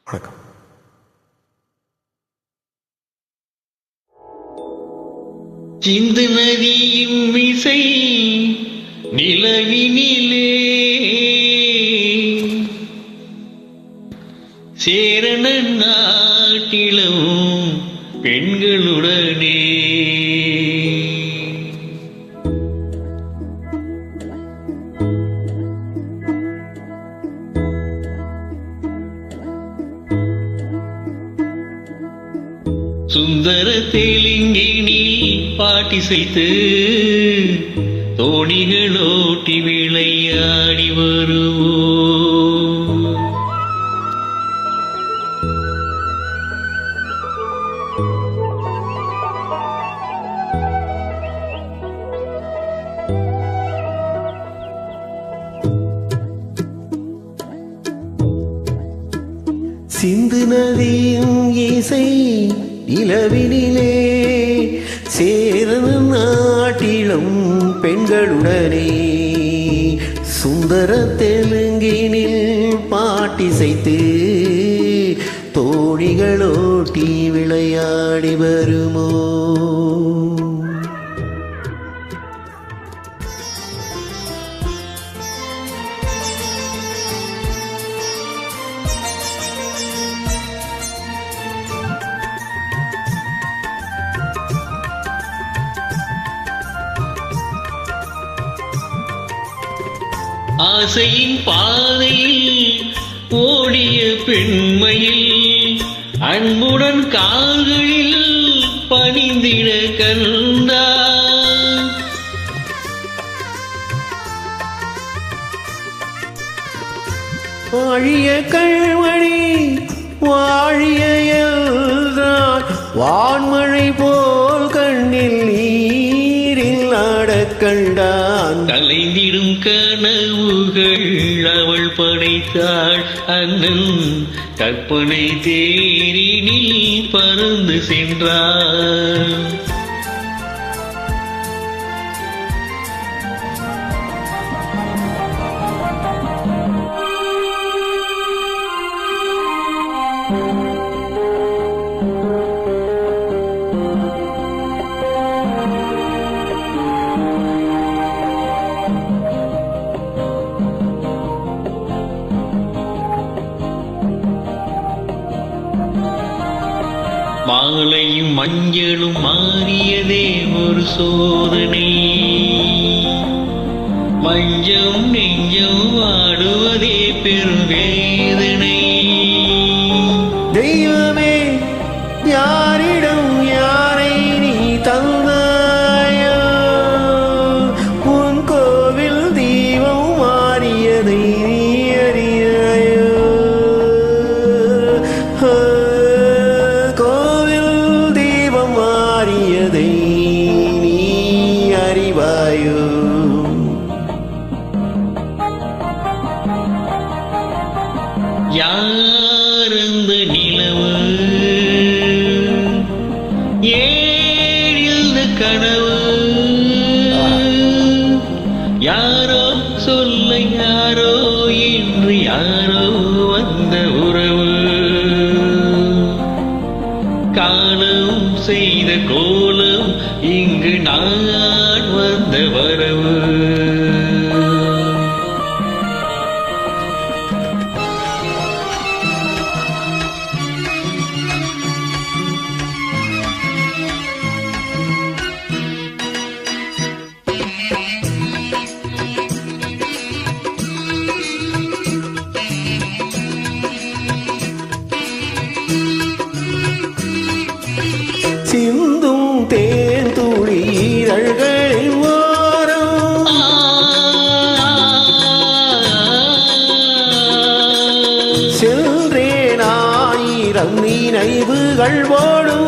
வணக்கம். சிந்து நதியின் விசை நிலவினிலே சேரண நாட்டிலும் பெண்களுடனே சுந்தர தெலுங்கினில் பாட்டிசைத்து தோணிகளோட்டி விளையாடி வருவோம். சிந்து நதியின் இசை நிலவினிலே சேரண நாட்டிலும் பெண்களுடனே சுந்தர தெலுங்கினில் பாட்டிசைத்து தோழிகளோட்டி விளையாடி வருமோ. ஆசையின் பாதையில் ஓடிய பெண்மையில் அன்புடன் கால்களில் பணிந்திட கண்டார். வாழிய கண்மணி வாழிய என்றார் வான்மழை போல் கண்ணில் நீரில் ஆடக் கண்டான். கலைந்திடும் கனவுகள் அவள் படைத்தாள். அண்ணன் கற்பனை தேரினில் பறந்து சென்றாள். மாலையும் மஞ்சளும் மாறியதே ஒரு சோதனை. மஞ்சம் நெஞ்சம் வாடுவதே பெருவேதனை. தெய்வமே யாரிடம் யாரை நீ தந்தாயோ, உன் கோவில் தீபம் மாறியதை நீ அறியாயோ. கோவில் தீபம் மாறியதை நீ அறிவாயோ. யாரந்த நிலவு ஏழில் கனவு, யாரோ சொல்ல யாரோ என்று யாரோ வந்த உறவு. காலம் செய்த கோலம் இங்கு நான் வந்த வரவு. சிந்தும் தேன் துளி இதழ்களின் ஓரம் சென்றேன் ஆயிரம் நினைவுகள் ஓடும்.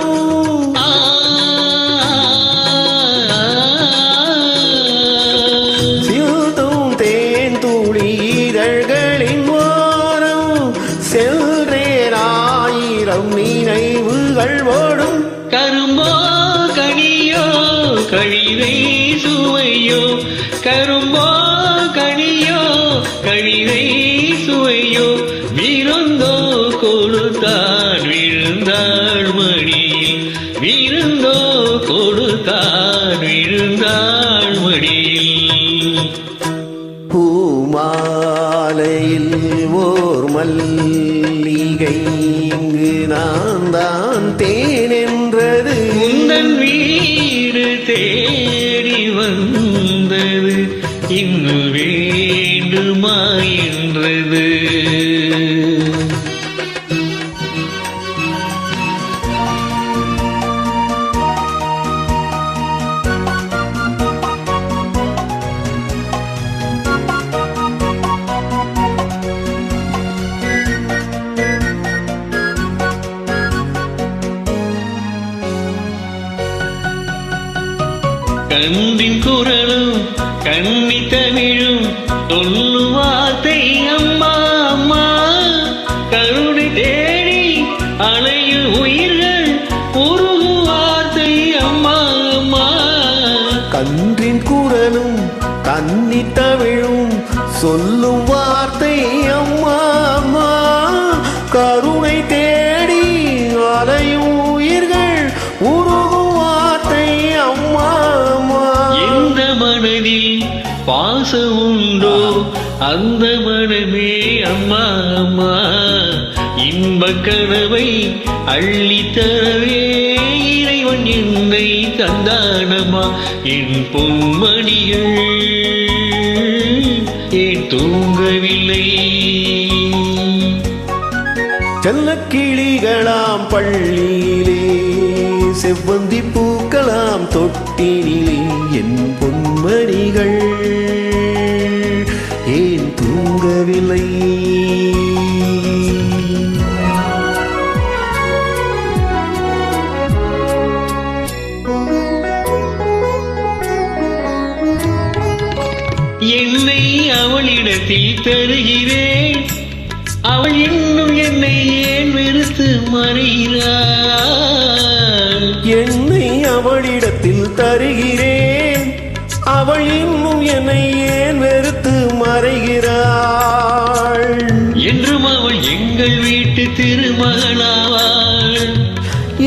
சிந்தும் தேன் துளி இதழ்களின் ஓரம் சென்றேன் ஆயிரம் நினைவுகள் ஓடும். கரும்போ கனியோ கழிவை சுவையோ, கரும்போ கனியோ கழிவை சுவையோ, விருந்தோ கொடு மாலையில் ஓர் மல்லிகை இங்கு நான் தான் தேன் என்றது. உந்தன் வீடு தேடி வந்தது இன்னும் வேண்டுமா என்றது. கண்ணின் குரலும் கண்ணி தமிழும் சொல்லும் வார்த்தை அம்மா அம்மா. கருணை தேடி அலையும் உயிர்கள் உருகும் வார்த்தை அம்மா அம்மா. கன்றின் குரலும் கன்னி தமிழும் சொல்லும் வார்த்தை அம்மா அம்மா. கருணை தேடி அலையும் உயிர்கள் உருகும் வார்த்தை அம்மா அம்மா. எந்த மனதில் பாசம் உண்டோ அந்த மனமே அம்மா அம்மா. இன்பக் கனவை அள்ளித்தரவே இறைவன் என்னை தந்தானம்மா. என் பொன்மணிகள் ஏன் தூங்கவில்லை? செல்லக்கிளிகளாம் பள்ளியிலே செவ்வந்தி பூக்கலாம் தொட்டினிலே என் பொன்மணிகள் ஏன் தூங்கவில்லை? என்னை அவளிடத்தில் தருகிறேன், அவள் இன்னும் என்னை ஏன் வெறுத்து மறைகிறாள்? என்னை அவளிடத்தில் தருகிறேன், அவள் இன்னும் என்னை ஏன் வெறுத்து மறைகிறாள்? என்றும் அவள் எங்கள் வீட்டு திருமகளாவாள்,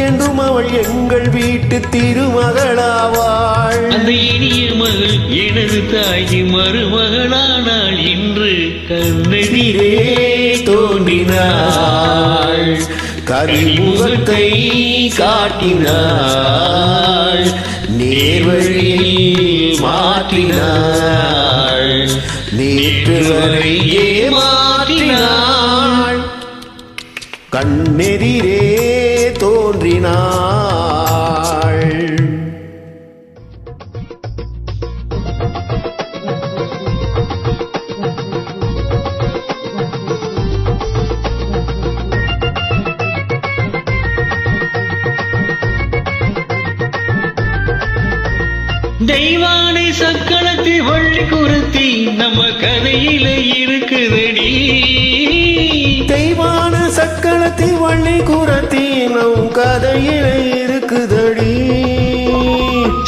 என்றும் அவள் எங்கள் வீட்டு திருமகளாவாள். அந்த இனிய மகள் எனது தாய்க்கு மருமகளானாள். இன்று கண்ணெதிரே தோன்றினாள், கரிமுகத்தை காட்டினாள், நேர்வழியில் மாற்றினாள், நேற்று வரை ஏமாற்றினாள். கண்ணெதிரே தோன்றினாள். தெய்வானை சக்களத்தி வள்ளி குருத்தி நம்ம கதையில இருக்குதடி. தெய்வான சக்களத்தி வள்ளி குரத்தி நம் கதையில இருக்குதடி.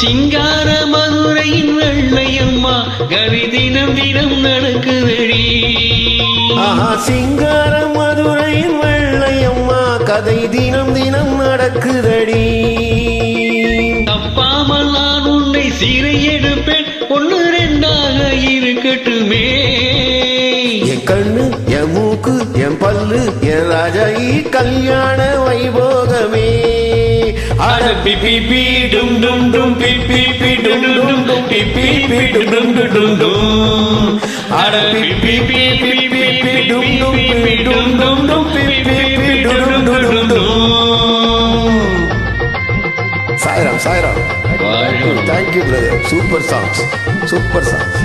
சிங்கார மதுரையின் வெள்ளையம்மா கவி தினம் தினம் நடக்குதடி. ஆஹா, சிங்கார மதுரையின் வெள்ளையம்மா கதை தினம் தினம் நடக்குதடி. தப்பாமல் நான் உன்னை சீரை எடுப்பேன், ஒன்று ரெண்டாக இருக்கட்டுமே. என் கண்ணு என் மூக்கு என் பல்லு என் ராஜாயி கல்யாண வைபோகமே. அட பிபி பி டும் டும் டும் பிபி பி டும் டும் டும் பிபி பி டும் டும் டும் டும். அட பிபி பி பிபி பி டும் டும் பி டும் டும் டும் பிபி பி டும் டும் டும் டும். Sairam Sairam. Wow. Thank you brother. Super songs. Super songs.